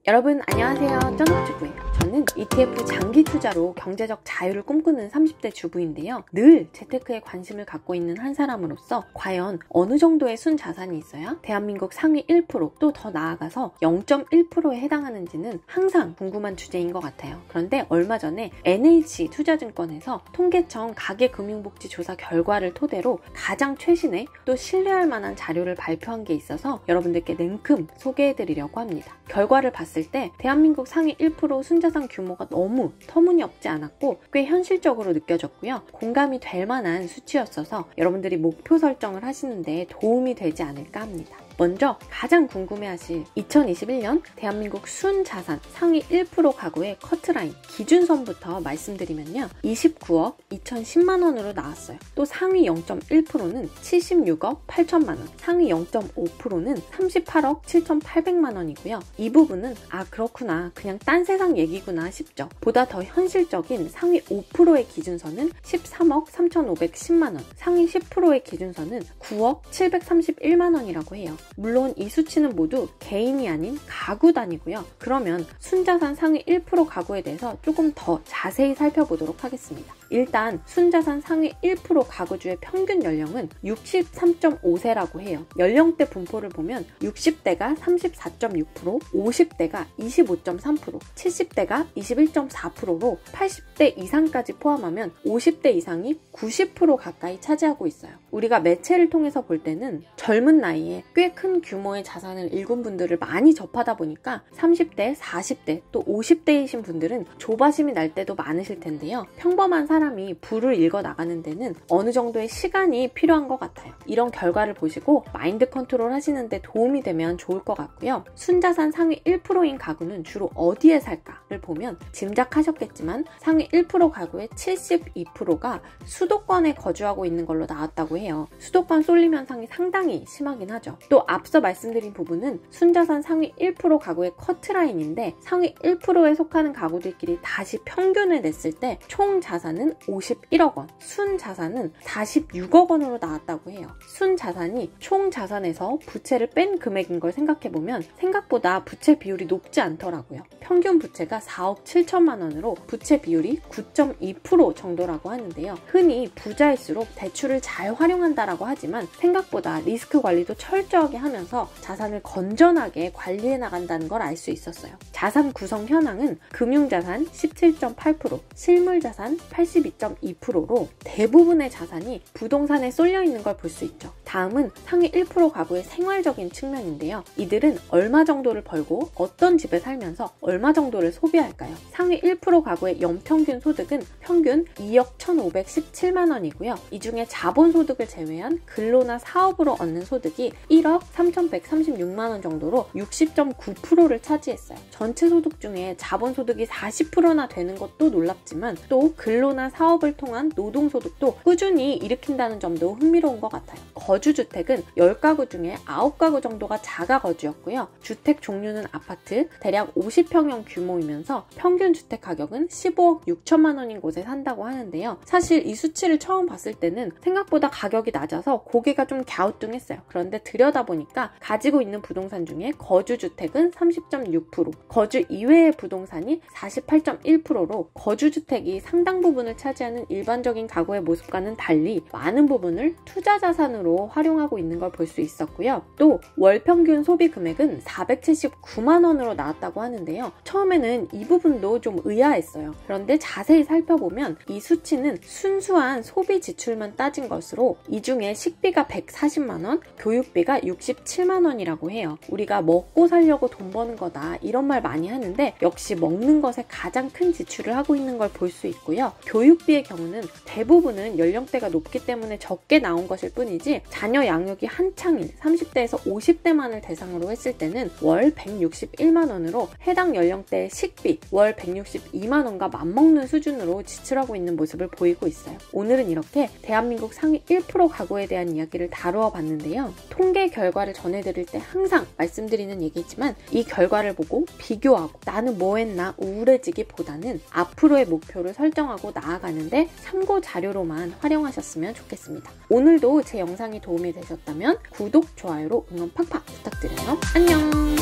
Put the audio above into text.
여러분 안녕하세요. 쩌넉주부예요. 저는 ETF 장기 투자로 경제적 자유를 꿈꾸는 30대 주부인데요. 늘 재테크에 관심을 갖고 있는 한 사람으로서 과연 어느 정도의 순자산이 있어야 대한민국 상위 1%, 또 더 나아가서 0.1%에 해당하는지는 항상 궁금한 주제인 것 같아요. 그런데 얼마 전에 NH 투자증권에서 통계청 가계금융복지조사 결과를 토대로 가장 최신의 또 신뢰할 만한 자료를 발표한 게 있어서 여러분들께 냉큼 소개해드리려고 합니다. 결과를 봤을 때 대한민국 상위 1% 순자산 규모가 너무 터무니없지 않았고 꽤 현실적으로 느껴졌고요. 공감이 될 만한 수치였어서 여러분들이 목표 설정을 하시는 데 도움이 되지 않을까 합니다. 먼저 가장 궁금해하실 2021년 대한민국 순자산 상위 1% 가구의 커트라인 기준선부터 말씀드리면요. 29억 2,010만원으로 나왔어요. 또 상위 0.1%는 76억 8천만원, 상위 0.5%는 38억 7,800만원이고요. 이 부분은 그렇구나, 그냥 딴 세상 얘기구나 싶죠. 보다 더 현실적인 상위 5%의 기준선은 13억 3,510만원, 상위 10%의 기준선은 9억 731만원이라고 해요. 물론 이 수치는 모두 개인이 아닌 가구 단위고요. 그러면 순자산 상위 1% 가구에 대해서 조금 더 자세히 살펴보도록 하겠습니다. 일단 순자산 상위 1% 가구주의 평균 연령은 63.5세라고 해요. 연령대 분포를 보면 60대가 34.6%, 50대가 25.3%, 70대가 21.4%로 80대 이상까지 포함하면 50대 이상이 90% 가까이 차지하고 있어요. 우리가 매체를 통해서 볼 때는 젊은 나이에 꽤 큰 규모의 자산을 읽은 분들을 많이 접하다 보니까 30대, 40대, 또 50대이신 분들은 조바심이 날 때도 많으실 텐데요. 평범한 사람이 부를 읽어 나가는 데는 어느 정도의 시간이 필요한 것 같아요. 이런 결과를 보시고 마인드 컨트롤 하시는데 도움이 되면 좋을 것 같고요. 순자산 상위 1%인 가구는 주로 어디에 살까를 보면 짐작하셨겠지만 상위 1% 가구의 72%가 수도권에 거주하고 있는 걸로 나왔다고 해요. 수도권 쏠림 현상이 상당히 심하긴 하죠. 또 앞서 말씀드린 부분은 순자산 상위 1% 가구의 커트라인인데 상위 1%에 속하는 가구들끼리 다시 평균을 냈을 때 총 자산은 51억 원, 순자산은 46억 원으로 나왔다고 해요. 순자산이 총 자산에서 부채를 뺀 금액인 걸 생각해보면 생각보다 부채 비율이 높지 않더라고요. 평균 부채가 4억 7천만 원으로 부채 비율이 9.2% 정도라고 하는데요. 흔히 부자일수록 대출을 잘 활용한다라고 하지만 생각보다 리스크 관리도 철저하게 하면서 자산을 건전하게 관리해 나간다는 걸 알 수 있었어요. 자산 구성 현황은 금융자산 17.8%, 실물자산 82.2%로 대부분의 자산이 부동산에 쏠려 있는 걸 볼 수 있죠. 다음은 상위 1% 가구의 생활적인 측면인데요. 이들은 얼마 정도를 벌고 어떤 집에 살면서 얼마 정도를 소비할까요? 상위 1% 가구의 연평균 소득은 평균 2억 1,517만 원이고요. 이 중에 자본소득을 제외한 근로나 사업으로 얻는 소득이 1억 3,136만 원 정도로 60.9%를 차지했어요. 전체 소득 중에 자본소득이 40%나 되는 것도 놀랍지만 또 근로나 사업을 통한 노동소득도 꾸준히 일으킨다는 점도 흥미로운 것 같아요. 거주주택은 10가구 중에 9가구 정도가 자가거주였고요. 주택 종류는 아파트, 대략 50평형 규모이면서 평균 주택 가격은 15억 6천만 원인 곳에 산다고 하는데요. 사실 이 수치를 처음 봤을 때는 생각보다 가격이 낮아서 고개가 좀 갸우뚱했어요. 그런데 들여다보니까 가지고 있는 부동산 중에 거주주택은 30.6%, 거주 이외의 부동산이 48.1%로 거주주택이 상당 부분을 차지하는 일반적인 가구의 모습과는 달리 많은 부분을 투자자산으로 활용하고 있는 걸 볼 수 있었고요. 또 월평균 소비 금액은 479만 원으로 나왔다고 하는데요. 처음에는 이 부분도 좀 의아했어요. 그런데 자세히 살펴보면 이 수치는 순수한 소비 지출만 따진 것으로 이 중에 식비가 140만 원, 교육비가 67만 원이라고 해요. 우리가 먹고 살려고 돈 버는 거다 이런 말 많이 하는데 역시 먹는 것에 가장 큰 지출을 하고 있는 걸 볼 수 있고요. 교육비의 경우는 대부분은 연령대가 높기 때문에 적게 나온 것일 뿐이지 자녀 양육이 한창인 30대에서 50대만을 대상으로 했을 때는 월 161만 원으로 해당 연령대의 식비 월 162만 원과 맞먹는 수준으로 지출하고 있는 모습을 보이고 있어요. 오늘은 이렇게 대한민국 상위 1% 가구에 대한 이야기를 다루어 봤는데요. 통계 결과를 전해드릴 때 항상 말씀드리는 얘기지만 이 결과를 보고 비교하고 나는 뭐 했나 우울해지기보다는 앞으로의 목표를 설정하고 나아가는데 참고 자료로만 활용하셨으면 좋겠습니다. 오늘도 제 영상이 도움이 되셨다면 구독, 좋아요로 응원 팍팍 부탁드려요. 안녕!